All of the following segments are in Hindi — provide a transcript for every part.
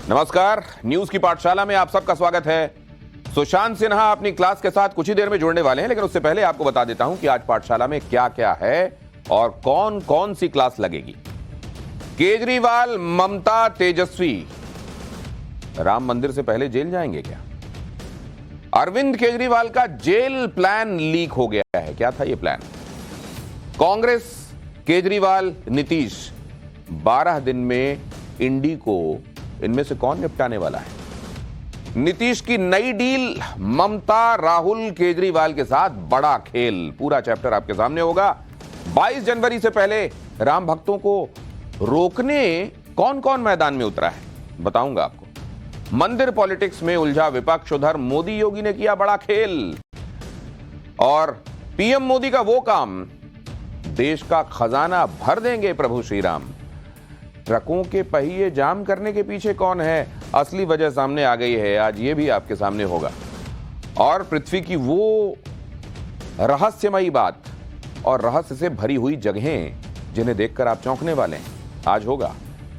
नमस्कार, न्यूज की पाठशाला में आप सबका स्वागत है। सुशांत सिन्हा अपनी क्लास के साथ कुछ ही देर में जुड़ने वाले हैं, लेकिन उससे पहले आपको बता देता हूं कि आज पाठशाला में क्या क्या है और कौन कौन सी क्लास लगेगी। केजरीवाल, ममता, तेजस्वी राम मंदिर से पहले जेल जाएंगे क्या? अरविंद केजरीवाल का जेल प्लान लीक हो गया है। क्या था यह प्लान? कांग्रेस, केजरीवाल, नीतीश 12 दिन में इंडी को इनमें से कौन निपटाने वाला है? नीतीश की नई डील, ममता, राहुल, केजरीवाल के साथ बड़ा खेल। पूरा चैप्टर आपके सामने होगा। 22 जनवरी से पहले राम भक्तों को रोकने कौन कौन मैदान में उतरा है, बताऊंगा आपको। मंदिर पॉलिटिक्स में उलझा विपक्ष, उधर मोदी योगी ने किया बड़ा खेल। और पीएम मोदी का वो काम, देश का खजाना भर देंगे प्रभु श्री राम। ट्रकों के पहिए जाम करने के पीछे कौन है, असली वजह सामने आ गई है। आज ये भी आपके सामने होगा। और पृथ्वी की वो रहस्यमयी बात और रहस्य से भरी हुई जगहें जिन्हें देखकर आप चौंकने वाले हैं, आज होगा।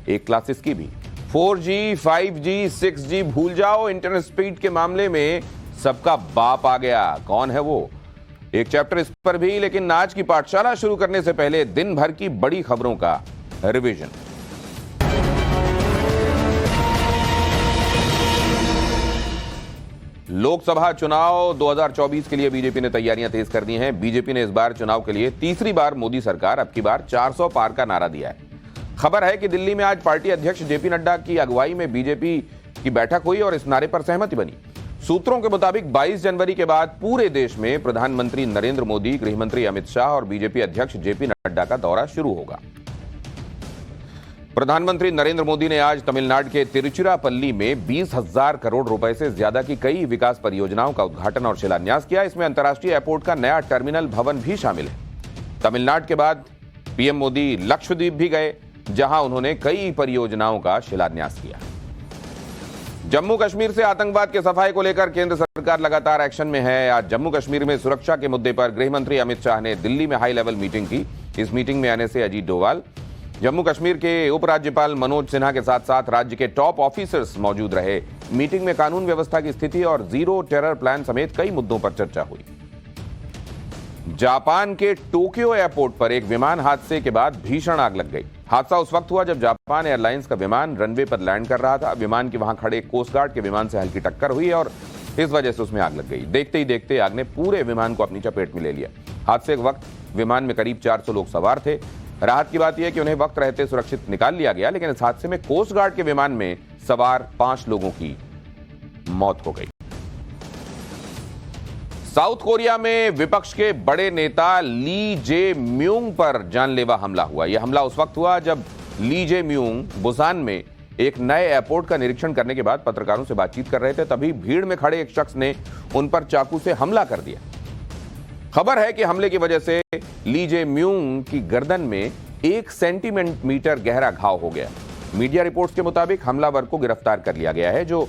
एक क्लास इसकी भी। 4G, 5G, 6G भूल जाओ, इंटरनेट स्पीड के मामले में सबका बाप आ गया। कौन है वो? एक चैप्टर इस पर भी। लेकिन आज की पाठशाला शुरू करने से पहले दिन भर की बड़ी खबरों का रिवीजन। लोकसभा चुनाव 2024 के लिए बीजेपी ने तैयारियां तेज कर दी हैं। बीजेपी ने इस बार चुनाव के लिए तीसरी बार मोदी सरकार, अब की बार 400 पार का नारा दिया है। खबर है कि दिल्ली में आज पार्टी अध्यक्ष जेपी नड्डा की अगुवाई में बीजेपी की बैठक हुई और इस नारे पर सहमति बनी। सूत्रों के मुताबिक 22 जनवरी के बाद पूरे देश में प्रधानमंत्री नरेंद्र मोदी, गृहमंत्री अमित शाह और बीजेपी अध्यक्ष जेपी नड्डा का दौरा शुरू होगा। प्रधानमंत्री नरेंद्र मोदी ने आज तमिलनाडु के तिरुचिरापल्ली में 20,000 करोड़ रुपए से ज्यादा की कई विकास परियोजनाओं का उद्घाटन और शिलान्यास किया। इसमें अंतर्राष्ट्रीय एयरपोर्ट का नया टर्मिनल भवन भी शामिल है। तमिलनाडु के बाद पीएम मोदी लक्षद्वीप भी गए, जहां उन्होंने कई परियोजनाओं का शिलान्यास किया। जम्मू कश्मीर से आतंकवाद के सफाई को लेकर केंद्र सरकार लगातार एक्शन में है। आज जम्मू कश्मीर में सुरक्षा के मुद्दे पर गृहमंत्री अमित शाह ने दिल्ली में हाई लेवल मीटिंग की। इस मीटिंग में आने से अजीत डोभाल, जम्मू कश्मीर के उपराज्यपाल मनोज सिन्हा के साथ साथ राज्य के टॉप ऑफिसर्स मौजूद रहे। मीटिंग में कानून व्यवस्था की स्थिति और जीरो टेरर प्लान समेत कई मुद्दों पर चर्चा हुई। जापान के टोक्यो एयरपोर्ट पर एक विमान हादसे के बाद भीषण आग लग गई। हादसा उस वक्त हुआ जब जापान एयरलाइंस का विमान रनवे पर लैंड कर रहा था। विमान के वहां खड़े कोस्ट गार्ड के विमान से हल्की टक्कर हुई और इस वजह से उसमें आग लग गई। देखते ही देखते आग ने पूरे विमान को अपनी चपेट में ले लिया। हादसे के वक्त विमान में करीब 400 लोग सवार थे। राहत की बात यह कि उन्हें वक्त रहते सुरक्षित निकाल लिया गया, लेकिन इस हादसे में कोस्ट गार्ड के विमान में सवार 5 लोगों की मौत हो गई। साउथ कोरिया में विपक्ष के बड़े नेता ली जे म्यूंग पर जानलेवा हमला हुआ। यह हमला उस वक्त हुआ जब ली जे म्यूंग बुसान में एक नए एयरपोर्ट का निरीक्षण करने के बाद पत्रकारों से बातचीत कर रहे थे। तभी भीड़ में खड़े एक शख्स ने उन पर चाकू से हमला कर दिया। खबर है कि हमले की वजह से ली जे म्यूंग की गर्दन में 1 सेंटीमीटर गहरा घाव हो गया। मीडिया रिपोर्ट्स के मुताबिक हमलावर को गिरफ्तार कर लिया गया है, जो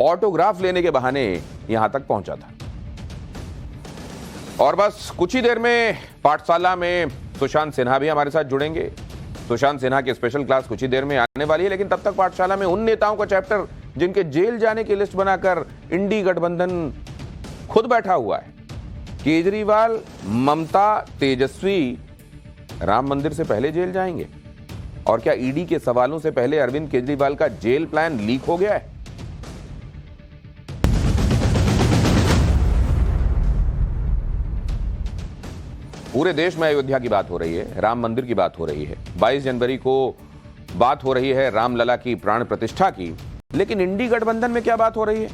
ऑटोग्राफ लेने के बहाने यहां तक पहुंचा था। और बस कुछ ही देर में पाठशाला में सुशांत सिन्हा भी हमारे साथ जुड़ेंगे। सुशांत सिन्हा की स्पेशल क्लास कुछ ही देर में आने वाली है, लेकिन तब तक पाठशाला में उन नेताओं का चैप्टर जिनके जेल जाने की लिस्ट बनाकर इंडी गठबंधन खुद बैठा हुआ है। केजरीवाल, ममता, तेजस्वी राम मंदिर से पहले जेल जाएंगे। और क्या ईडी के सवालों से पहले अरविंद केजरीवाल का जेल प्लान लीक हो गया है? पूरे देश में अयोध्या की बात हो रही है, राम मंदिर की बात हो रही है। 22 जनवरी को बात हो रही है रामलला की प्राण प्रतिष्ठा की। लेकिन इंडी गठबंधन में क्या बात हो रही है?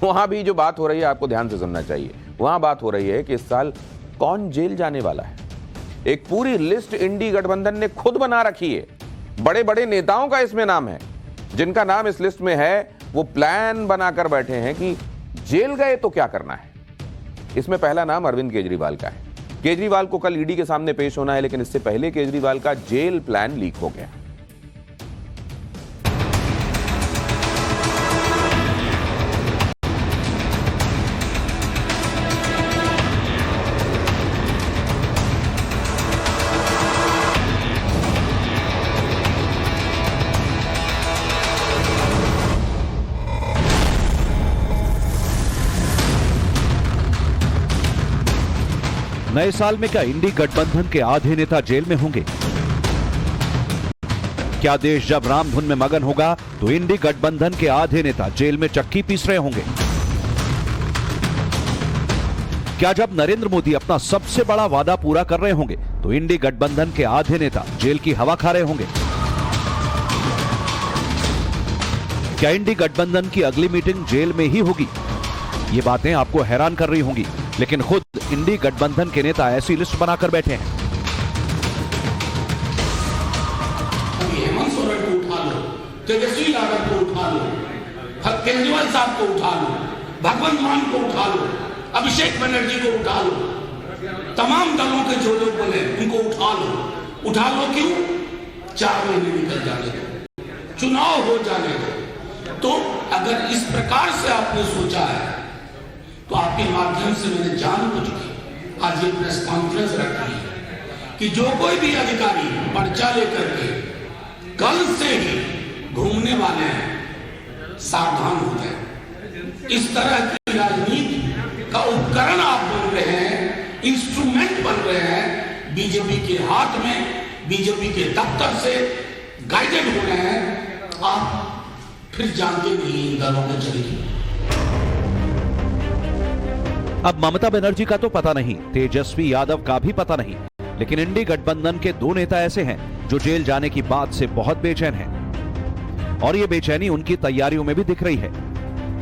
वहां भी जो बात हो रही है आपको ध्यान से सुनना चाहिए। वहां बात हो रही है कि इस साल कौन जेल जाने वाला है। एक पूरी लिस्ट इंडी गठबंधन ने खुद बना रखी है। बड़े बड़े नेताओं का इसमें नाम है। जिनका नाम इस लिस्ट में है वो प्लान बनाकर बैठे हैं कि जेल गए तो क्या करना है। इसमें पहला नाम अरविंद केजरीवाल का है। केजरीवाल को कल ईडी के सामने पेश होना है, लेकिन इससे पहले केजरीवाल का जेल प्लान लीक हो गया। नए साल में क्या इंडी गठबंधन के आधे नेता जेल में होंगे? क्या देश जब राम धुन में मगन होगा तो इंडी गठबंधन के आधे नेता जेल में चक्की पीस रहे होंगे? क्या जब नरेंद्र मोदी अपना सबसे बड़ा वादा पूरा कर रहे होंगे तो इंडी गठबंधन के आधे नेता जेल की हवा खा रहे होंगे? क्या इंडी गठबंधन की अगली मीटिंग जेल में ही होगी? ये बातें आपको हैरान कर रही होंगी, लेकिन खुद इंडी गठबंधन के नेता ऐसी लिस्ट बनाकर बैठे हैं। हेमंत सोरेन को उठा लो, तेजस्वी यादव को उठा लो, केजरीवाल साहब को उठा लो, भगवंत मान को उठा लो, अभिषेक बनर्जी को उठा लो, तमाम दलों के जो लोग बने उनको उठा लो क्यों? 4 महीने निकल जाने दो, चुनाव हो जाने दो। तो अगर इस प्रकार से आपने सोचा है तो आपके माध्यम से मैंने जानबूझ के आज ये प्रेस कॉन्फ्रेंस रखी है कि जो कोई भी अधिकारी पर्चा लेकर के कल से ही घूमने वाले हैं, सावधान हो जाए। इस तरह की राजनीति का उपकरण आप बन रहे हैं, इंस्ट्रूमेंट बन रहे हैं, बीजेपी के हाथ में, बीजेपी के दफ्तर से गाइडेड हो रहे हैं। आप फिर जानते नहीं इन दलों में चलेगी। अब ममता बनर्जी का तो पता नहीं, तेजस्वी यादव का भी पता नहीं, लेकिन इंडी गठबंधन के 2 नेता ऐसे हैं जो जेल जाने की बात से बहुत बेचैन हैं। और ये बेचैनी उनकी तैयारियों में भी दिख रही है।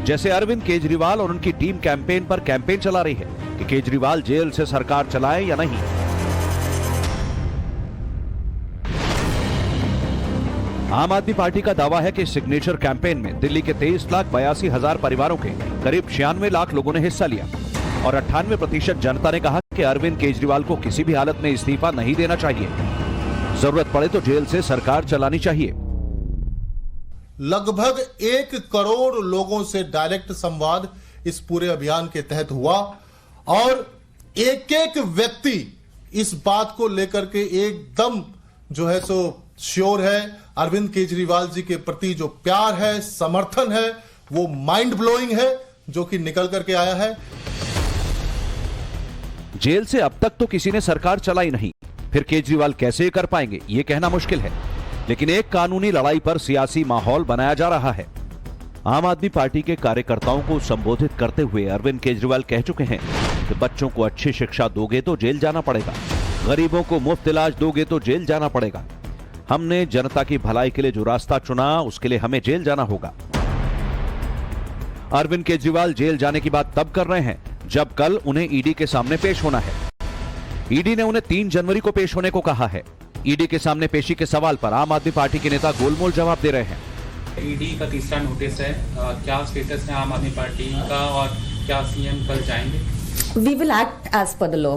जैसे अरविंद केजरीवाल और उनकी टीम कैंपेन पर कैंपेन चला रही है कि केजरीवाल जेल से सरकार चलाए या नहीं। आम आदमी पार्टी का दावा है कि सिग्नेचर कैंपेन में दिल्ली के 23,82,000 परिवारों के करीब 96 लाख लोगों ने हिस्सा लिया और 98% जनता ने कहा कि अरविंद केजरीवाल को किसी भी हालत में इस्तीफा नहीं देना चाहिए, जरूरत पड़े तो जेल से सरकार चलानी चाहिए। लगभग 1 करोड़ लोगों से डायरेक्ट संवाद इस पूरे अभियान के तहत हुआ और एक व्यक्ति इस बात को लेकर के एकदम जो है सो श्योर है, अरविंद केजरीवाल जी के प्रति जो प्यार है, समर्थन है, वो माइंड ब्लोइंग है जो कि निकल करके आया है। जेल से अब तक तो किसी ने सरकार चलाई नहीं, फिर केजरीवाल कैसे कर पाएंगे ये कहना मुश्किल है, लेकिन एक कानूनी लड़ाई पर सियासी माहौल बनाया जा रहा है। आम आदमी पार्टी के कार्यकर्ताओं को संबोधित करते हुए अरविंद केजरीवाल कह चुके हैं कि बच्चों को अच्छी शिक्षा दोगे तो जेल जाना पड़ेगा, गरीबों को मुफ्त इलाज दोगे तो जेल जाना पड़ेगा, हमने जनता की भलाई के लिए जो रास्ता चुना उसके लिए हमें जेल जाना होगा। अरविंद केजरीवाल जेल जाने की बात तब कर रहे हैं जब कल उन्हें ईडी के सामने पेश होना है। ईडी ने उन्हें 3 जनवरी को पेश होने को कहा है। ईडी के सामने पेशी के सवाल पर आम आदमी पार्टी के नेता गोलमोल जवाब दे रहे हैं। ईडी का तीसरा नोटिस है, क्या स्टेटस है आम आदमी पार्टी का और क्या सीएम कल जाएंगे? We will act as per the law.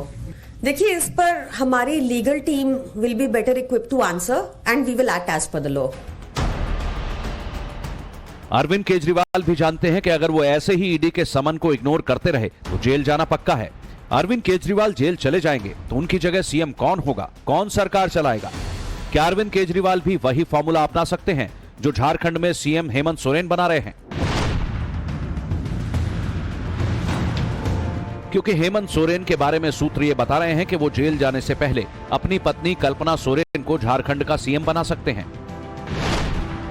देखिए, इस पर हमारी legal team will be better equipped to answer and we will act as per the law. Arvind Kejriwal भी जानते हैं कि अगर वो ऐसे ही ईडी के समन को इग्नोर करते रहे तो जेल जाना पक्का है। अरविंद केजरीवाल जेल चले जाएंगे तो उनकी जगह सीएम कौन होगा, कौन सरकार चलाएगा? क्या अरविंद केजरीवाल भी वही फॉर्मूला अपना सकते हैं जो झारखंड में सीएम हेमंत सोरेन बना रहे हैं? क्योंकि हेमंत सोरेन के बारे में सूत्र ये बता रहे हैं कि वो जेल जाने से पहले अपनी पत्नी कल्पना सोरेन को झारखंड का सीएम बना सकते हैं।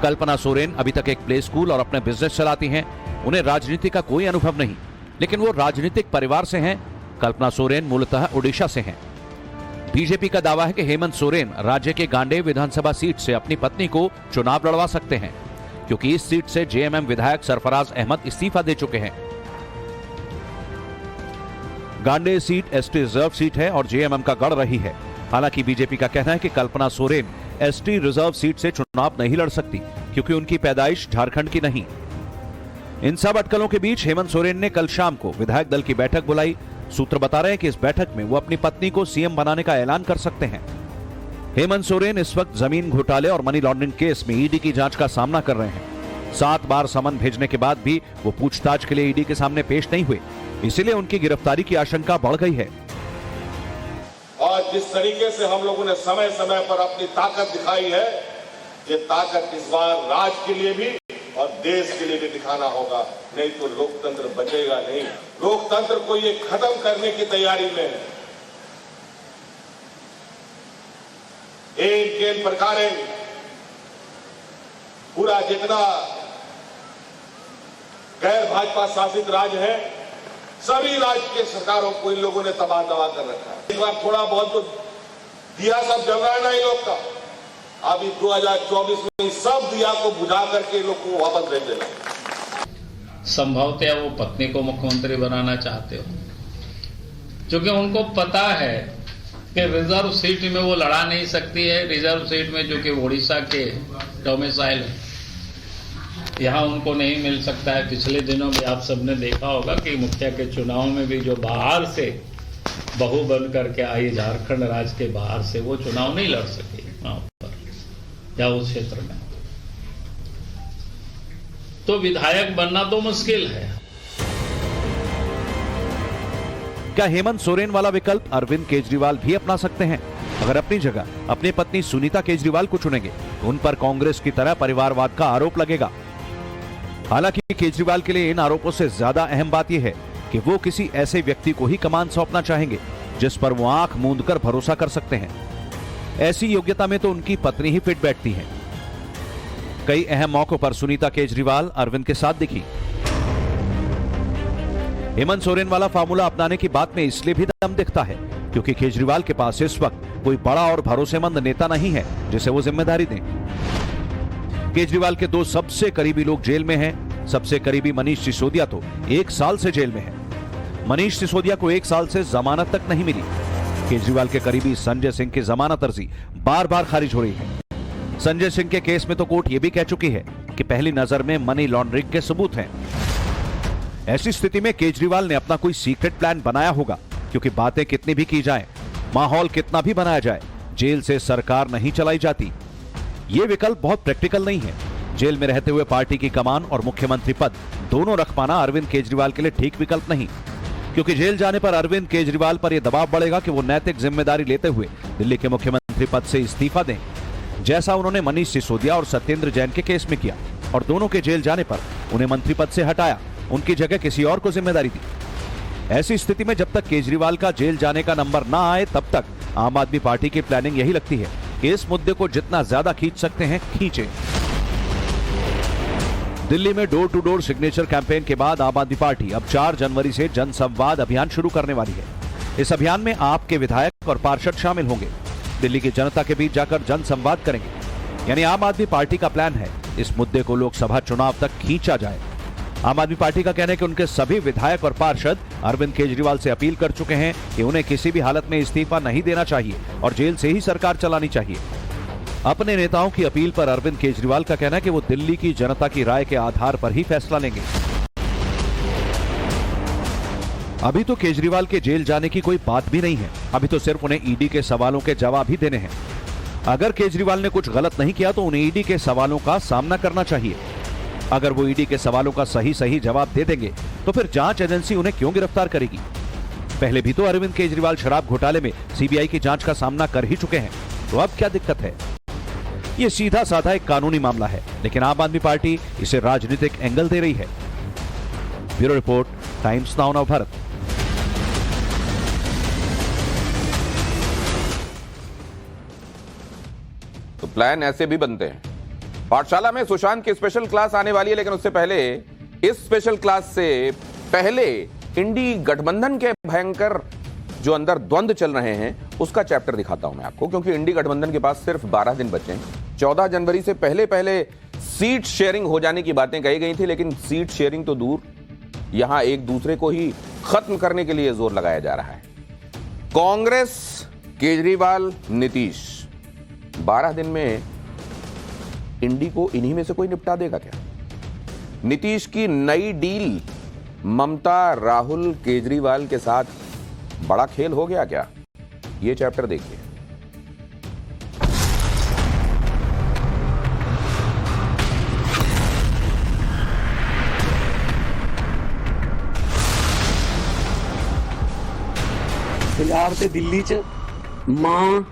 कल्पना सोरेन अभी तक एक प्ले स्कूल और अपने बिजनेस चलाती हैं। उन्हें राजनीति का कोई अनुभव नहीं, लेकिन वो राजनीतिक परिवार से हैं। कल्पना सोरेन मूलतः ओडिशा से हैं। बीजेपी का दावा है कि हेमंत सोरेन राज्य के गांडेय विधानसभा सीट से अपनी पत्नी को चुनाव लड़वा सकते हैं, क्योंकि इस सीट से जेएमएम विधायक सरफराज अहमद इस्तीफा दे चुके हैं। Gandey seat ST reserve seat है और जेएमएम का गढ़ रही है। हालांकि बीजेपी का कहना है कि Kalpana Soren ST reserve seat से चुनाव नहीं लड़ सकती, क्योंकि उनकी पैदाइश झारखंड की नहीं। इन सब अटकलों के बीच हेमंत सोरेन ने कल शाम को विधायक दल की बैठक बुलाई। सूत्र बता रहे हैं कि इस बैठक में वो अपनी पत्नी को सीएम बनाने का ऐलान कर सकते हैं। हेमंत सोरेन इस वक्त जमीन घोटाले और मनी लॉन्ड्रिंग केस में ईडी की जांच का सामना कर रहे हैं। 7 बार समन भेजने के बाद भी वो पूछताछ के लिए ईडी के सामने पेश नहीं हुए, इसीलिए उनकी गिरफ्तारी की आशंका बढ़ गई है। और जिस तरीके से हम लोगों ने समय समय पर अपनी ताकत दिखाई है, ये ताकत इस बार राज्य के लिए भी और देश के लिए भी दिखाना होगा, नहीं तो लोकतंत्र बचेगा नहीं। लोकतंत्र को ये खत्म करने की तैयारी में है। एक प्रकार पूरा जितना गैर भाजपा शासित राज्य है, सभी राज्य के सरकारों को इन लोगों ने तबाह कर रखा है। इस बार थोड़ा बहुत तो दिया सब जल रहा है ना इन लोग का। अभी 2024 में सब दिया को बुझा करके लोग को वापस भेज देना। संभवतः वो पत्नी को मुख्यमंत्री बनाना चाहते हो, क्योंकि उनको पता है कि रिजर्व सीट में वो लड़ा नहीं सकती है। रिजर्व सीट में जो कि उड़ीसा के डोमिसाइल है, यहाँ उनको नहीं मिल सकता है। पिछले दिनों में आप सबने देखा होगा कि मुखिया के चुनाव में भी जो बाहर से बहू बन करके आई झारखंड राज्य के बाहर से, वो चुनाव नहीं लड़ सकी वहां पर या उस क्षेत्र में। तो विधायक बनना तो मुश्किल है। क्या हेमंत सोरेन वाला विकल्प अरविंद केजरीवाल भी अपना सकते हैं? अगर अपनी जगह अपनी पत्नी सुनीता केजरीवाल को चुनेंगे तो उन पर कांग्रेस की तरह परिवारवाद का आरोप लगेगा। हालांकि केजरीवाल के लिए इन आरोपों से ज्यादा अहम बात यह है कि वो किसी ऐसे व्यक्ति को ही कमान सौंपना चाहेंगे जिस पर वो आंख मूंद कर भरोसा कर सकते हैं। ऐसी योग्यता में तो उनकी पत्नी ही फिट बैठती हैं। कई अहम मौकों पर सुनीता केजरीवाल अरविंद के साथ दिखी। हेमंत सोरेन वाला फार्मूला अपनाने की बात में इसलिए भी दम दिखता है क्योंकि केजरीवाल के पास इस वक्त कोई बड़ा और भरोसेमंद नेता नहीं है जिसे वो जिम्मेदारी दें। केजरीवाल के दो सबसे करीबी लोग जेल में हैं। सबसे करीबी मनीष सिसोदिया तो 1 साल से जेल में है। मनीष सिसोदिया को 1 साल से जमानत तक नहीं मिली। केजरीवाल के करीबी संजय सिंह की जमानत अर्जी बार बार खारिज हो रही है। संजय सिंह के केस में तो कोर्ट यह भी कह चुकी है कि पहली नजर में मनी लॉन्ड्रिंग के सबूत हैं। ऐसी स्थिति में केजरीवाल ने अपना कोई सीक्रेट प्लान बनाया होगा, क्योंकि बातें कितनी भी की जाएं, माहौल कितना भी बनाया जाए, जेल से सरकार नहीं चलाई जाती। यह विकल्प बहुत प्रैक्टिकल नहीं है। जेल में रहते हुए पार्टी की कमान और मुख्यमंत्री पद दोनों रख पाना अरविंद केजरीवाल के लिए ठीक विकल्प नहीं, क्योंकि जेल जाने पर अरविंद केजरीवाल पर यह दबाव बढ़ेगा कि वो नैतिक जिम्मेदारी लेते हुए दिल्ली के मुख्यमंत्री पद से इस्तीफा दें, जैसा उन्होंने मनीष सिसोदिया और सत्येंद्र जैन के केस में किया और दोनों के जेल जाने पर उन्हें मंत्री पद से हटाया, उनकी जगह किसी और को जिम्मेदारी दी। ऐसी स्थिति में जब तक केजरीवाल का जेल जाने का नंबर ना आए तब तक आम आदमी पार्टी की प्लानिंग यही लगती है कि इस मुद्दे को जितना ज्यादा खींच सकते हैं खींचे। दिल्ली में door to door signature campaign के बाद आम आदमी पार्टी अब 4 जनवरी से जनसंवाद अभियान शुरू करने वाली है। इस अभियान में आपके विधायक और पार्षद शामिल होंगे। दिल्ली की जनता के बीच जाकर जनसंवाद करेंगे। यानी आम आदमी पार्टी का प्लान है इस मुद्दे को लोकसभा चुनाव तक खींचा जाए। आम आदमी पार्टी का कहना है कि उनके सभी विधायक और पार्षद अरविंद केजरीवाल से अपील कर चुके हैं कि उन्हें किसी भी हालत में इस्तीफा नहीं देना चाहिए और जेल से ही सरकार चलानी चाहिए। अपने नेताओं की अपील पर अरविंद केजरीवाल का कहना है कि वो दिल्ली की जनता की राय के आधार पर ही फैसला लेंगे। अभी तो केजरीवाल के जेल जाने की कोई बात भी नहीं है। अभी तो सिर्फ उन्हें ईडी के सवालों के जवाब ही देने हैं। अगर केजरीवाल ने कुछ गलत नहीं किया तो उन्हें ईडी के सवालों का सामना करना चाहिए। अगर वो ईडी के सवालों का सही जवाब दे देंगे तो फिर जांच एजेंसी उन्हें क्यों गिरफ्तार करेगी? पहले भी तो अरविंद केजरीवाल शराब घोटाले में सीबीआई की जांच का सामना कर ही चुके हैं, तो अब क्या दिक्कत है? ये सीधा साधा एक कानूनी मामला है, लेकिन आम आदमी पार्टी इसे राजनीतिक एंगल दे रही है। ब्यूरो रिपोर्ट, टाइम्स नाउ नव भारत। तो प्लान ऐसे भी बनते हैं। पाठशाला में सुशांत की स्पेशल क्लास आने वाली है, लेकिन उससे पहले इस स्पेशल क्लास से पहले इंडी गठबंधन के भयंकर जो अंदर द्वंद्व चल रहे हैं उसका चैप्टर दिखाता हूं मैं आपको, क्योंकि इंडी गठबंधन के पास सिर्फ 12 दिन बचे हैं। 14 जनवरी से पहले सीट शेयरिंग हो जाने की बातें कही गई थी, लेकिन सीट शेयरिंग तो दूर, यहां एक दूसरे को ही खत्म करने के लिए जोर लगाया जा रहा है। कांग्रेस, केजरीवाल, नीतीश, 12 दिन में इंडी को इन्हीं में से कोई निपटा देगा क्या? नीतीश की नई डील ममता, राहुल, केजरीवाल के साथ बड़ा खेल हो गया क्या? यह चैप्टर देखिए। पंजाब ते दिल्ली च मां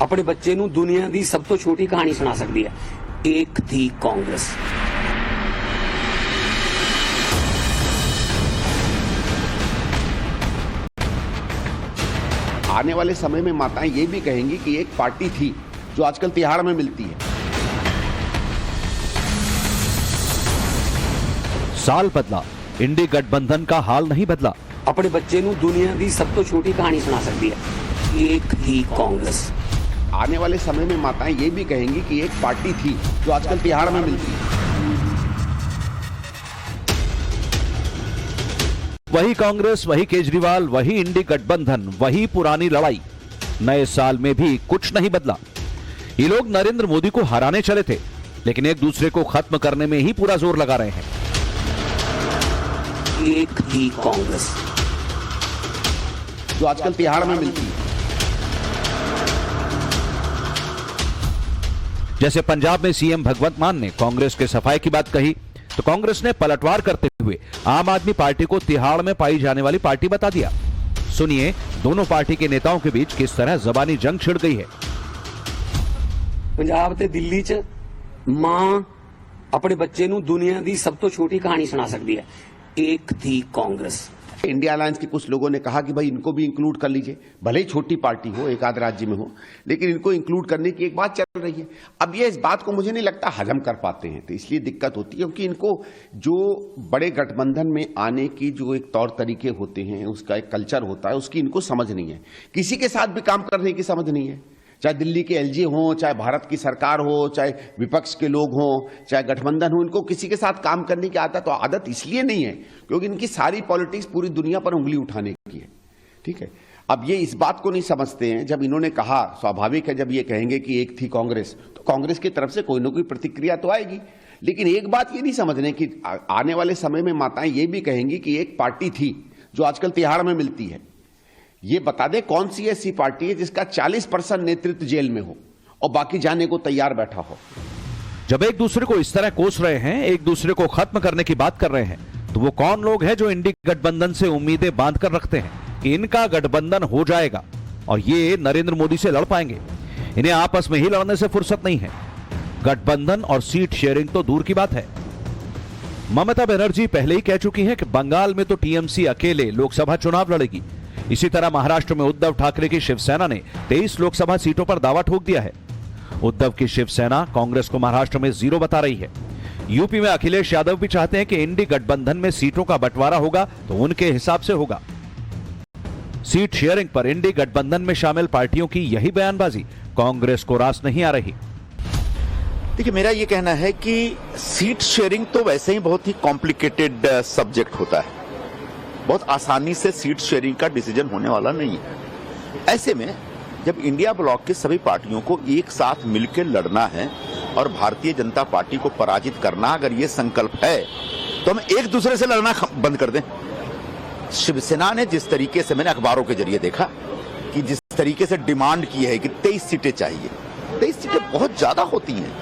अपने बच्चे नूं दुनिया दी सब तो छोटी कहानी सुना सकती है। एक थी कांग्रेस। आने वाले समय में माताएं ये भी कहेंगी कि एक पार्टी थी जो आजकल तिहाड़ में मिलती है। साल बदला, इंडी गठबंधन का हाल नहीं बदला। अपने बच्चे ਨੂੰ दुनिया ਦੀ ਸਭ ਤੋਂ ਛੋਟੀ ਕਹਾਣੀ ਸੁਣਾ ਸਕਦੀ ਹੈ, एक ही कांग्रेस। आने वाले समय में माताएं ये भी कहेंगी कि एक पार्टी थी जो आजकल तिहाड़ में मिलती है। वही कांग्रेस, वही केजरीवाल, वही इंडी गठबंधन, वही पुरानी लड़ाई। नए साल में भी कुछ नहीं बदला। ये लोग नरेंद्र मोदी को हराने चले थे, लेकिन एक दूसरे को खत्म करने में ही पूरा जोर लगा रहे हैं। एक ही कांग्रेस जो आजकल तिहाड़ में मिलती है। जैसे पंजाब में सीएम भगवंत मान ने कांग्रेस के सफाई की बात कही, तो कांग्रेस ने पलटवार करते हुए आम आदमी पार्टी को तिहाड़ में पाई जाने वाली पार्टी बता दिया। सुनिए दोनों पार्टी के नेताओं के बीच किस तरह जबानी जंग छिड़ गई है। पंजाब ते दिल्ली च मां अपने बच्चे ਨੂੰ दुनिया ਦੀ ਸਭ ਤੋਂ ਛੋਟੀ ਕਹਾਣੀ ਸੁਣਾ ਸਕਦੀ ਹੈ, एक थी कांग्रेस। इंडिया अलायंस के कुछ लोगों ने कहा कि भाई इनको भी इंक्लूड कर लीजिए, भले ही छोटी पार्टी हो, एक आध राज्य में हो, लेकिन इनको इंक्लूड करने की एक बात चल रही है। अब ये इस बात को मुझे नहीं लगता हजम कर पाते हैं, तो इसलिए दिक्कत होती है, क्योंकि इनको जो बड़े गठबंधन में आने की जो एक तौर तरीके होते हैं, उसका एक कल्चर होता है, उसकी इनको समझ नहीं है। किसी के साथ भी काम करने की समझ नहीं है, चाहे दिल्ली के एलजी हो, चाहे भारत की सरकार हो, चाहे विपक्ष के लोग हो, चाहे गठबंधन हो, इनको किसी के साथ काम करने की आदत इसलिए नहीं है क्योंकि इनकी सारी पॉलिटिक्स पूरी दुनिया पर उंगली उठाने की है। ठीक है, अब ये इस बात को नहीं समझते हैं। जब इन्होंने कहा, स्वाभाविक है जब ये कहेंगे कि एक थी कांग्रेस, तो कांग्रेस की तरफ से कोई ना कोई प्रतिक्रिया तो आएगी, लेकिन एक बात ये नहीं समझ रहे कि आने वाले समय में माताएं ये भी कहेंगी कि एक पार्टी थी जो आजकल तिहाड़ में मिलती है। ये बता दे कौन सी ऐसी पार्टी है जिसका 40% नेतृत्व जेल में हो और बाकी जाने को तैयार बैठा हो। जब एक दूसरे को इस तरह कोस रहे हैं, एक दूसरे को खत्म करने की बात कर रहे हैं, तो वो कौन लोग हैं जो इंडी गठबंधन से उम्मीदें बांध कर रखते हैं कि इनका गठबंधन हो जाएगा और ये नरेंद्र मोदी से लड़ पाएंगे। इन्हें आपस में ही लड़ने से फुर्सत नहीं है। गठबंधन और सीट शेयरिंग तो दूर की बात है। ममता बनर्जी पहले ही कह चुकी हैं कि बंगाल में तो टीएमसी अकेले लोकसभा चुनाव लड़ेगी। इसी तरह महाराष्ट्र में उद्धव ठाकरे की शिवसेना ने 23 लोकसभा सीटों पर दावा ठोक दिया है। उद्धव की शिवसेना कांग्रेस को महाराष्ट्र में 0 बता रही है। यूपी में अखिलेश यादव भी चाहते हैं कि इंडी गठबंधन में सीटों का बंटवारा होगा तो उनके हिसाब से होगा। सीट शेयरिंग पर इंडी गठबंधन में शामिल पार्टियों की यही बयानबाजी कांग्रेस को रास नहीं आ रही। देखिए, मेरा यह कहना है कि सीट शेयरिंग तो वैसे ही बहुत ही कॉम्प्लिकेटेड सब्जेक्ट होता है, बहुत आसानी से सीट शेयरिंग का डिसीजन होने वाला नहीं है। ऐसे में जब इंडिया ब्लॉक के सभी पार्टियों को एक साथ मिलकर लड़ना है और भारतीय जनता पार्टी को पराजित करना अगर ये संकल्प है, तो हम एक दूसरे से लड़ना बंद कर दें। शिवसेना ने जिस तरीके से, मैंने अखबारों के जरिए देखा कि जिस तरीके से डिमांड की है कि 23 सीटें चाहिए, 23 सीटें बहुत ज्यादा होती हैं।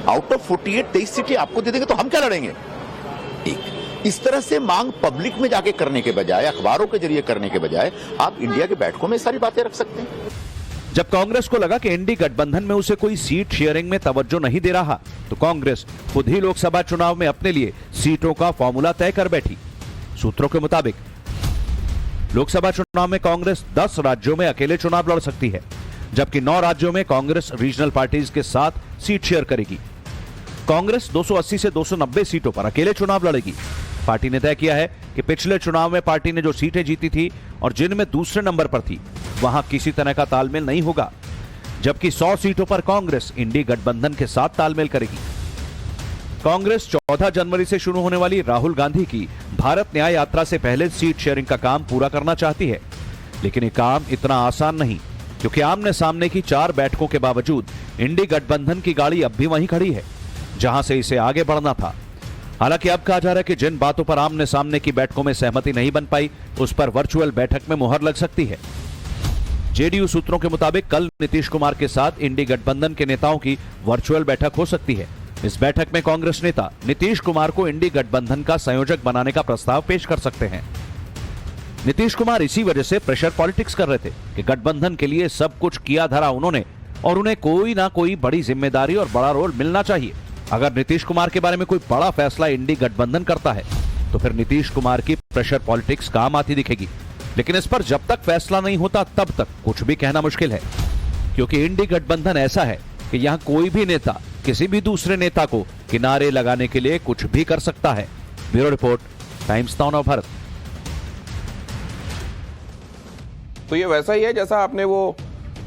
आउट ऑफ 48 23 सीटें आपको दे देंगे तो हम क्या लड़ेंगे? इस तरह से मांग पब्लिक में जाके करने के बजाय, अखबारों के जरिए करने के बजाय, आप इंडिया के बैठकों में सारी बातें रख सकते हैं। जब कांग्रेस को लगा कि इंडी गठबंधन में उसे कोई सीट शेयरिंग में तवज्जो नहीं दे रहा, तो कांग्रेस खुद ही लोकसभा चुनाव में अपने लिए सीटों का फॉर्मूला तय कर बैठी। सूत्रों के मुताबिक लोकसभा चुनाव में कांग्रेस 10 राज्यों में अकेले चुनाव लड़ सकती है, जबकि 9 राज्यों में कांग्रेस रीजनल पार्टीज के साथ सीट शेयर करेगी। कांग्रेस 280 से 290 सीटों पर अकेले चुनाव लड़ेगी। पार्टी ने तय किया है कि पिछले चुनाव में पार्टी ने जो सीटें जीती थी और जिनमें दूसरे नंबर पर थी, वहां किसी तरह का तालमेल नहीं होगा, जबकि 100 सीटों पर कांग्रेस इंडी गठबंधन के साथ तालमेल करेगी। कांग्रेस 14 जनवरी से शुरू होने वाली राहुल गांधी की भारत न्याय यात्रा से पहले सीट शेयरिंग का काम पूरा करना चाहती है, लेकिन ये काम इतना आसान नहीं, क्योंकि आमने सामने की 4 बैठकों के बावजूद इंडी गठबंधन की गाड़ी अब भी वहीं खड़ी है जहां से इसे आगे बढ़ना था। हालांकि अब कहा जा रहा है कि जिन बातों पर आमने सामने की बैठकों में सहमति नहीं बन पाई, उस पर वर्चुअल बैठक में मुहर लग सकती है। जेडीयू सूत्रों के मुताबिक कल नीतीश कुमार के साथ इंडी गठबंधन के नेताओं की वर्चुअल बैठक हो सकती है। इस बैठक में कांग्रेस नेता नीतीश कुमार को इंडी गठबंधन का संयोजक बनाने का प्रस्ताव पेश कर सकते हैं। नीतीश कुमार इसी वजह से प्रेशर पॉलिटिक्स कर रहे थे कि गठबंधन के लिए सब कुछ किया धरा उन्होंने, और उन्हें कोई ना कोई बड़ी जिम्मेदारी और बड़ा रोल मिलना चाहिए। अगर नीतीश कुमार के बारे में कोई बड़ा फैसला इंडी गठबंधन करता है, तो फिर नीतीश कुमार की प्रेशर पॉलिटिक्स काम आती दिखेगी। लेकिन इस पर जब तक फैसला नहीं होता, तब तक कुछ भी कहना मुश्किल है, क्योंकि इंडी गठबंधन ऐसा है कि यहां कोई भी नेता किसी भी दूसरे नेता को किनारे लगाने के लिए कुछ भी कर सकता है। Bureau report, times now Bharat. तो ये वैसा ही है जैसा आपने वो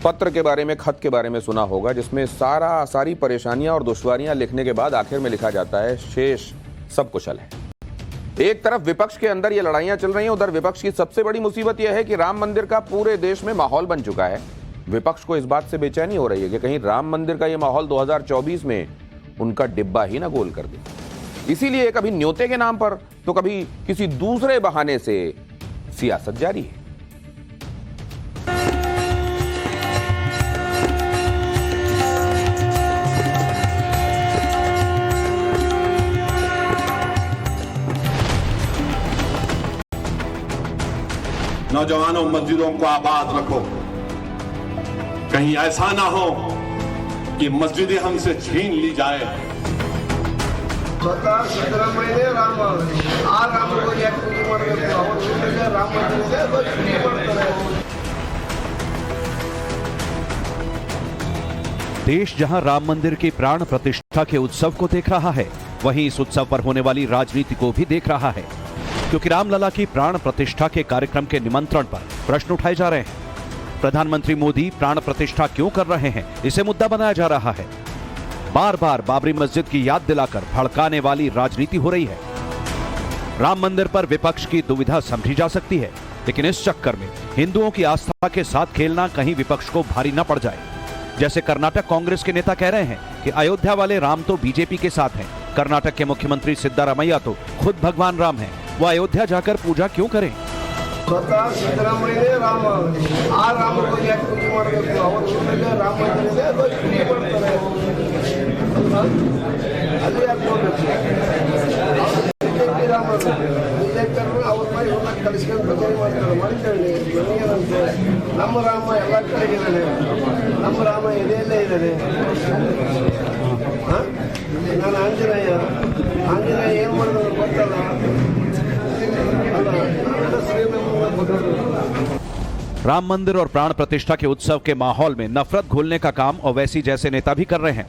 पत्र के बारे में, खत के बारे में सुना होगा, जिसमें सारी परेशानियां और दुश्वारियां लिखने के बाद आखिर में लिखा जाता है शेष सब कुशल है। एक तरफ विपक्ष के अंदर ये लड़ाइयां चल रही हैं, उधर विपक्ष की सबसे बड़ी मुसीबत यह है कि राम मंदिर का पूरे देश में माहौल बन चुका है। विपक्ष को इस बात से बेचैनी हो रही है कि कहीं राम मंदिर का ये माहौल 2024 में उनका डिब्बा ही ना गोल कर दे। इसीलिए कभी न्योते के नाम पर तो कभी किसी दूसरे बहाने से सियासत जारी है। नौजवानों, मस्जिदों को आबाद रखो। कहीं ऐसा ना हो कि मस्जिदें हमसे छीन ली जाए। देश जहां राम मंदिर की प्राण प्रतिष्ठा के उत्सव को देख रहा है, वहीं इस उत्सव पर होने वाली राजनीति को भी देख रहा है, क्योंकि रामलला की प्राण प्रतिष्ठा के कार्यक्रम के निमंत्रण पर प्रश्न उठाए जा रहे हैं। प्रधानमंत्री मोदी प्राण प्रतिष्ठा क्यों कर रहे हैं, इसे मुद्दा बनाया जा रहा है। बार बार बाबरी मस्जिद की याद दिलाकर भड़काने वाली राजनीति हो रही है। राम मंदिर पर विपक्ष की दुविधा समझी जा सकती है, लेकिन इस चक्कर में हिंदुओं की आस्था के साथ खेलना कहीं विपक्ष को भारी न पड़ जाए। जैसे कर्नाटक कांग्रेस के नेता कह रहे हैं कि अयोध्या वाले राम तो बीजेपी के साथ हैं। कर्नाटक के मुख्यमंत्री सिद्धारमैया तो खुद भगवान राम हैं, वो अयोध्या जाकर पूजा क्यों करें? राम मंदिर और प्राण प्रतिष्ठा के उत्सव के माहौल में नफरत घोलने का काम ओवैसी जैसे नेता भी कर रहे हैं।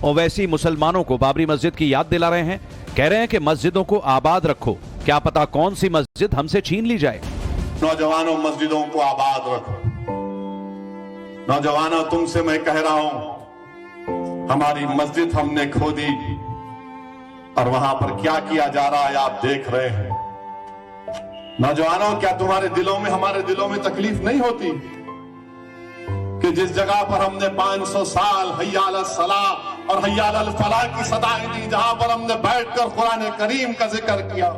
ओवैसी मुसलमानों को बाबरी मस्जिद की याद दिला रहे हैं, कह रहे हैं कि मस्जिदों को आबाद रखो, क्या पता कौन सी मस्जिद हमसे छीन ली जाए। नौजवानों, मस्जिदों को आबाद रखो। नौजवानों, तुमसे मैं कह रहा हूं, हमारी मस्जिद हमने खोदी और वहां पर क्या किया जा रहा है आप देख रहे हैं। नौजवानों, क्या तुम्हारे दिलों में, हमारे दिलों में तकलीफ नहीं होती कि जिस जगह पर हमने 500 साल हय्या अल सलाह और हय्या अल फलाह की सदाएं दी, जहां पर हमने बैठकर कुरान करीम का जिक्र किया,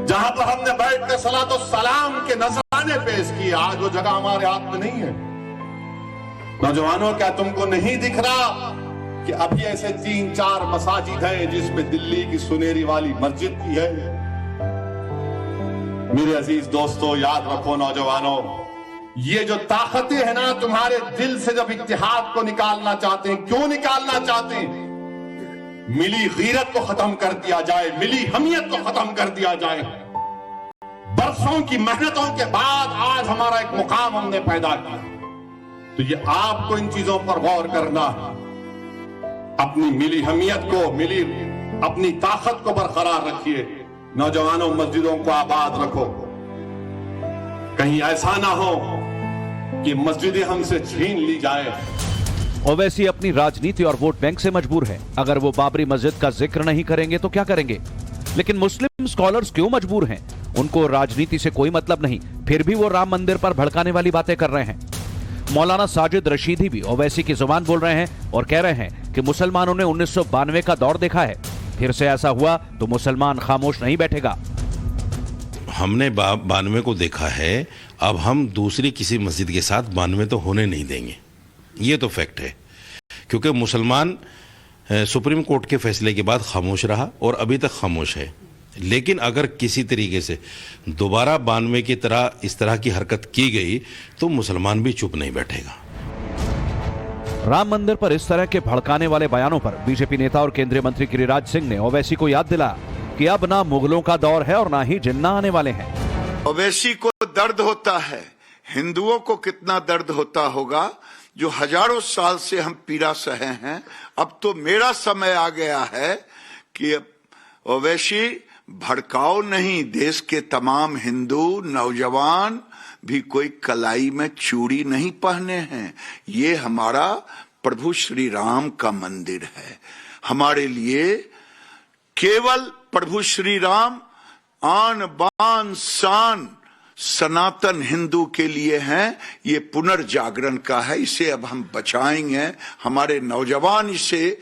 जहां पर हमने बैठकर सलात और सलाम के नजराने पेश किए, आज वो जगह हमारे हाथ में नहीं है। नौजवानों, क्या तुमको नहीं दिख रहा कि अभी ऐसे 3-4 मसाजिद हैं जिसमें दिल्ली की सुनेरी वाली मस्जिद भी है। मेरे अजीज दोस्तों, याद रखो नौजवानों, ये जो ताकतें हैं ना तुम्हारे दिल से, जब इत्तेहाद को निकालना चाहते हैं, क्यों निकालना चाहते हैं? मिली गीरत को खत्म कर दिया जाए, मिली हमियत को खत्म कर दिया जाए। बरसों की मेहनतों के बाद आज हमारा एक मुकाम हमने पैदा किया, तो ये आपको इन चीजों पर गौर करना है। अपनी मिली हमियत को, मिली अपनी ताकत को बरकरार रखिए। नौजवानों, मस्जिदों को आबाद रखो। कहीं ऐसा ना हो कि मस्जिदें हमसे छीन ली जाए। ओवैसी अपनी राजनीति और वोट बैंक से मजबूर है। अगर वो बाबरी मस्जिद का जिक्र नहीं करेंगे तो क्या करेंगे? लेकिन मुस्लिम स्कॉलर्स क्यों मजबूर हैं? उनको राजनीति से कोई मतलब नहीं, फिर भी वो राम मंदिर पर भड़काने वाली बातें कर रहे हैं। मौलाना साजिद रशीदी भी ओवैसी की जुबान बोल रहे हैं और कह रहे हैं कि मुसलमानों ने 1992 का दौर देखा है, फिर से ऐसा हुआ तो मुसलमान खामोश नहीं बैठेगा। हमने 92 को देखा है, अब हम दूसरी किसी मस्जिद के साथ 92 तो होने नहीं देंगे, ये तो फैक्ट है। क्योंकि मुसलमान सुप्रीम कोर्ट के फैसले के बाद खामोश रहा और अभी तक खामोश है। लेकिन अगर किसी तरीके से दोबारा 92 की तरह इस तरह की हरकत की गई तो मुसलमान भी चुप नहीं बैठेगा। राम मंदिर पर इस तरह के भड़काने वाले बयानों पर बीजेपी नेता और केंद्रीय मंत्री गिरिराज सिंह ने ओवैसी को याद दिलाया कि अब ना मुगलों का दौर है और ना ही जिन्ना आने वाले हैं। ओवैसी को दर्द होता है, हिंदुओं को कितना दर्द होता होगा जो हजारों साल से हम पीड़ा सहे हैं, अब तो मेरा समय आ गया है कि ओवैसी भड़काओ नहीं, देश के तमाम हिंदू नौजवान भी कोई कलाई में चूड़ी नहीं पहने हैं। ये हमारा प्रभु श्री राम का मंदिर है। हमारे लिए केवल प्रभु श्री राम आन बान शान सनातन हिंदू के लिए हैं। ये पुनर्जागरण का है, इसे अब हम बचाएंगे। हमारे नौजवान इसे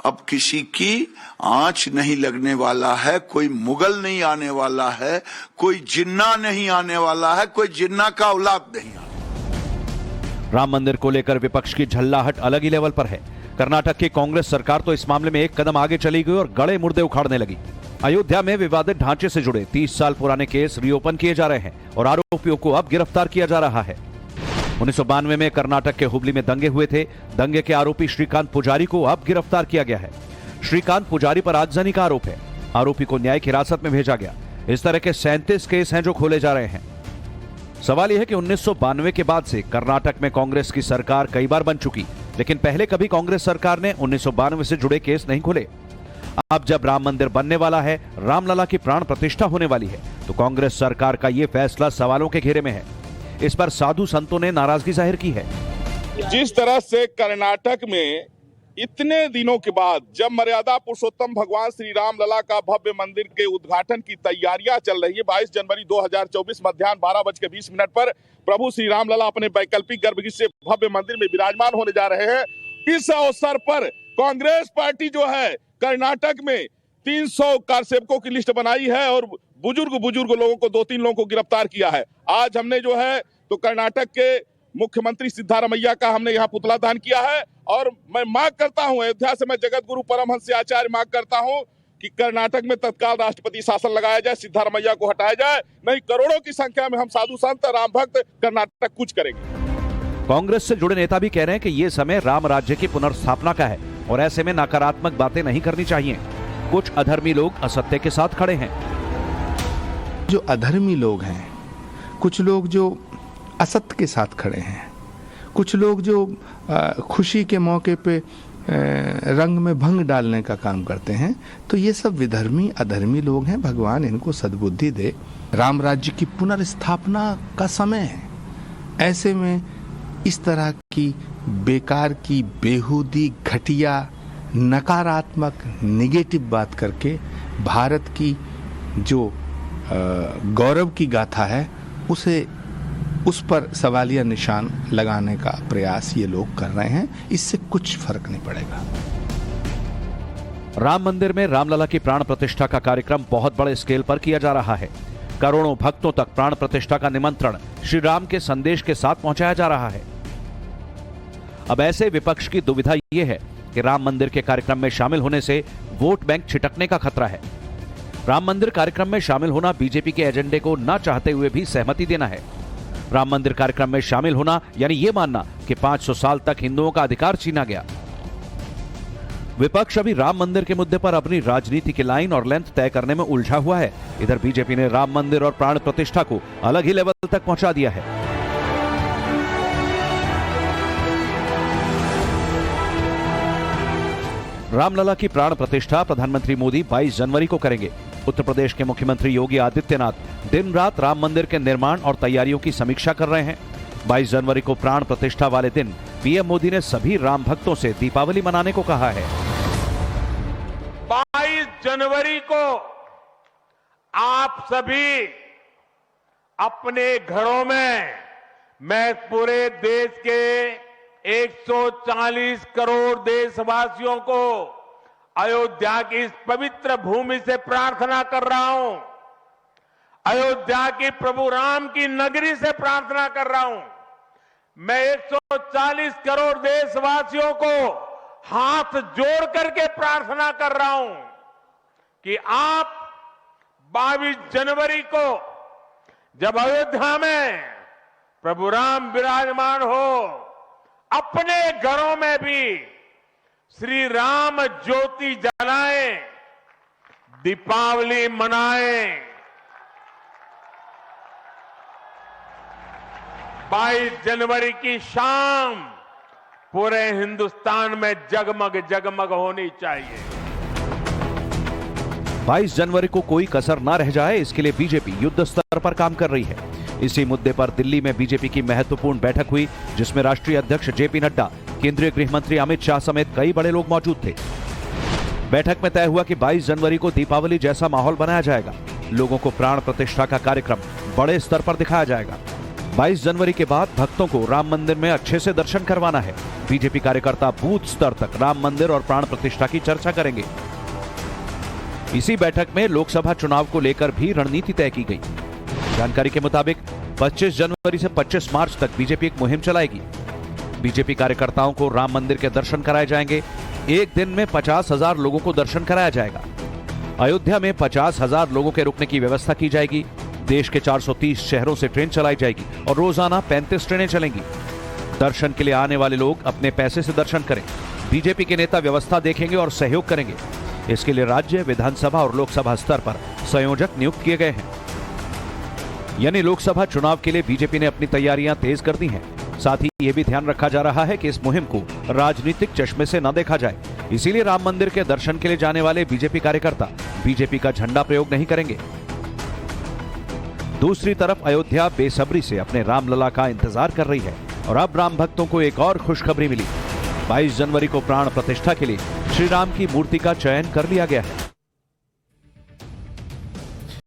अब किसी की आंच नहीं लगने वाला है, कोई मुगल नहीं आने वाला है, कोई जिन्ना नहीं आने वाला है, कोई जिन्ना का औलाद नहीं आने। राम मंदिर को लेकर विपक्ष की झल्लाहट अलग ही लेवल पर है। कर्नाटक की कांग्रेस सरकार तो इस मामले में एक कदम आगे चली गई और गड़े मुर्दे उखाड़ने लगी। अयोध्या में विवादित ढांचे से जुड़े 30 साल पुराने केस रिओपन किए जा रहे हैं और आरोपियों को अब गिरफ्तार किया जा रहा है। 1992 में कर्नाटक के हुबली में दंगे हुए थे। दंगे के आरोपी श्रीकांत पुजारी को अब गिरफ्तार किया गया है। श्रीकांत पुजारी पर आगजनी का आरोप है। आरोपी को न्यायिक हिरासत में भेजा गया। इस तरह के 37 केस हैं जो खोले जा रहे हैं। सवाल यह है कि 1992 के बाद से कर्नाटक में कांग्रेस की सरकार कई बार बन चुकी, लेकिन पहले कभी कांग्रेस सरकार ने 1992 से जुड़े केस नहीं खोले। अब जब राम मंदिर बनने वाला है, रामलला की प्राण प्रतिष्ठा होने वाली है, तो कांग्रेस सरकार का यह फैसला सवालों के घेरे में है। इस पर साधु संतों ने नाराजगी जाहिर की है। जिस तरह से कर्नाटक में इतने दिनों के बाद जब मर्यादा पुरुषोत्तम भगवान श्री राम लला का भव्य मंदिर के उद्घाटन की तैयारियां चल रही है, 22 जनवरी 2024 मध्याह्न 12:20 पर प्रभु श्री राम लला अपने वैकल्पिक गर्भगृह से भव्य मंदिर में विराजमान होने जा रहे हैं। इस अवसर पर कांग्रेस पार्टी जो है कर्नाटक में 300 कारसेवकों की लिस्ट बनाई है और बुजुर्ग लोगों को 2-3 लोगों को गिरफ्तार किया है। आज हमने जो है तो कर्नाटक के मुख्यमंत्री सिद्धारमैया का हमने यहाँ पुतला दहन किया है और मैं मांग करता हूँ, अयोध्या से मैं जगत गुरु परमहंस आचार्य मांग करता हूँ कि कर्नाटक में तत्काल राष्ट्रपति शासन लगाया जाए, सिद्धारमैया को हटाया जाए, नहीं करोड़ों की संख्या में हम साधु संत राम भक्त कर्नाटक कुछ करेंगे। कांग्रेस से जुड़े नेता भी कह रहे हैं कि ये समय राम राज्य की पुनर्स्थापना का है और ऐसे में नकारात्मक बातें नहीं करनी चाहिए। कुछ अधर्मी लोग असत्य के साथ खड़े हैं। जो अधर्मी लोग हैं, कुछ लोग जो असत्य के साथ खड़े हैं, कुछ लोग जो खुशी के मौके पे रंग में भंग डालने का काम करते हैं, तो ये सब विधर्मी अधर्मी लोग हैं। भगवान इनको सद्बुद्धि दे। राम राज्य की पुनर्स्थापना का समय है। ऐसे में इस तरह की बेकार की बेहूदी घटिया नकारात्मक नेगेटिव बात करके भारत की जो गौरव की गाथा है उस पर सवालिया निशान लगाने का प्रयास ये लोग कर रहे हैं। इससे कुछ फर्क नहीं पड़ेगा। राम मंदिर में रामलला की प्राण प्रतिष्ठा का कार्यक्रम बहुत बड़े स्केल पर किया जा रहा है। करोड़ों भक्तों तक प्राण प्रतिष्ठा का निमंत्रण श्री राम के संदेश के साथ पहुंचाया जा रहा है। अब ऐसे विपक्ष की दुविधा यह है कि राम मंदिर के कार्यक्रम में शामिल होने से वोट बैंक छिटकने का खतरा है। राम मंदिर कार्यक्रम में शामिल होना बीजेपी के एजेंडे को न चाहते हुए भी सहमति देना है। राम मंदिर कार्यक्रम में शामिल होना यानी यह मानना कि 500 साल तक हिंदुओं का अधिकार छीना गया। विपक्ष अभी राम मंदिर के मुद्दे पर अपनी राजनीति की लाइन और लेंथ तय करने में उलझा हुआ है। इधर बीजेपी ने राम मंदिर और प्राण प्रतिष्ठा को अलग ही लेवल तक पहुंचा दिया है। रामलला की प्राण प्रतिष्ठा प्रधानमंत्री मोदी 22 जनवरी को करेंगे। उत्तर प्रदेश के मुख्यमंत्री योगी आदित्यनाथ दिन रात राम मंदिर के निर्माण और तैयारियों की समीक्षा कर रहे हैं। 22 जनवरी को प्राण प्रतिष्ठा वाले दिन पीएम मोदी ने सभी राम भक्तों से दीपावली मनाने को कहा है। 22 जनवरी को आप सभी अपने घरों में, मैं पूरे देश के 140 करोड़ देशवासियों को अयोध्या की इस पवित्र भूमि से प्रार्थना कर रहा हूं। अयोध्या की प्रभु राम की नगरी से प्रार्थना कर रहा हूं। मैं 140 करोड़ देशवासियों को हाथ जोड़ करके प्रार्थना कर रहा हूं कि आप 22 जनवरी को जब अयोध्या में प्रभु राम विराजमान हो, अपने घरों में भी श्री राम ज्योति जलाएं, दीपावली मनाएं। 22 जनवरी की शाम पूरे हिंदुस्तान में जगमग जगमग होनी चाहिए। 22 जनवरी को कोई कसर ना रह जाए, इसके लिए बीजेपी युद्ध स्तर पर काम कर रही है। इसी मुद्दे पर दिल्ली में बीजेपी की महत्वपूर्ण बैठक हुई, जिसमें राष्ट्रीय अध्यक्ष जेपी नड्डा, केंद्रीय गृह मंत्री अमित शाह समेत कई बड़े लोग मौजूद थे। बैठक में तय हुआ कि 22 जनवरी को दीपावली जैसा माहौल बनाया जाएगा। लोगों को प्राण प्रतिष्ठा का कार्यक्रम बड़े स्तर पर दिखाया जाएगा। 22 जनवरी के बाद भक्तों को राम मंदिर में अच्छे से दर्शन करवाना है। बीजेपी कार्यकर्ता बूथ स्तर तक राम मंदिर और प्राण प्रतिष्ठा की चर्चा करेंगे। इसी बैठक में लोकसभा चुनाव को लेकर भी रणनीति तय की गई। जानकारी के मुताबिक 25 जनवरी से 25 मार्च तक बीजेपी एक मुहिम चलाएगी। बीजेपी कार्यकर्ताओं को राम मंदिर के दर्शन कराए जाएंगे। एक दिन में 50,000 लोगों को दर्शन कराया जाएगा। अयोध्या में 50,000 लोगों के रुकने की व्यवस्था की जाएगी। देश के 430 शहरों से ट्रेन चलाई जाएगी और रोजाना 35 ट्रेनें चलेंगी। दर्शन के लिए आने वाले लोग अपने पैसे से दर्शन करें। बीजेपी के नेता व्यवस्था देखेंगे और सहयोग करेंगे। इसके लिए राज्य, विधानसभा और लोकसभा स्तर पर संयोजक नियुक्त किए गए हैं। यानी लोकसभा चुनाव के लिए बीजेपी ने अपनी तैयारियां तेज कर दी हैं। साथ ही यह भी ध्यान रखा जा रहा है कि इस मुहिम को राजनीतिक चश्मे से न देखा जाए। इसीलिए राम मंदिर के दर्शन के लिए जाने वाले बीजेपी कार्यकर्ता बीजेपी का झंडा प्रयोग नहीं करेंगे। दूसरी तरफ अयोध्या बेसब्री से अपने रामलला का इंतजार कर रही है और अब राम भक्तों को एक और खुशखबरी मिली। 22 जनवरी को प्राण प्रतिष्ठा के लिए श्री राम की मूर्ति का चयन कर लिया गया है।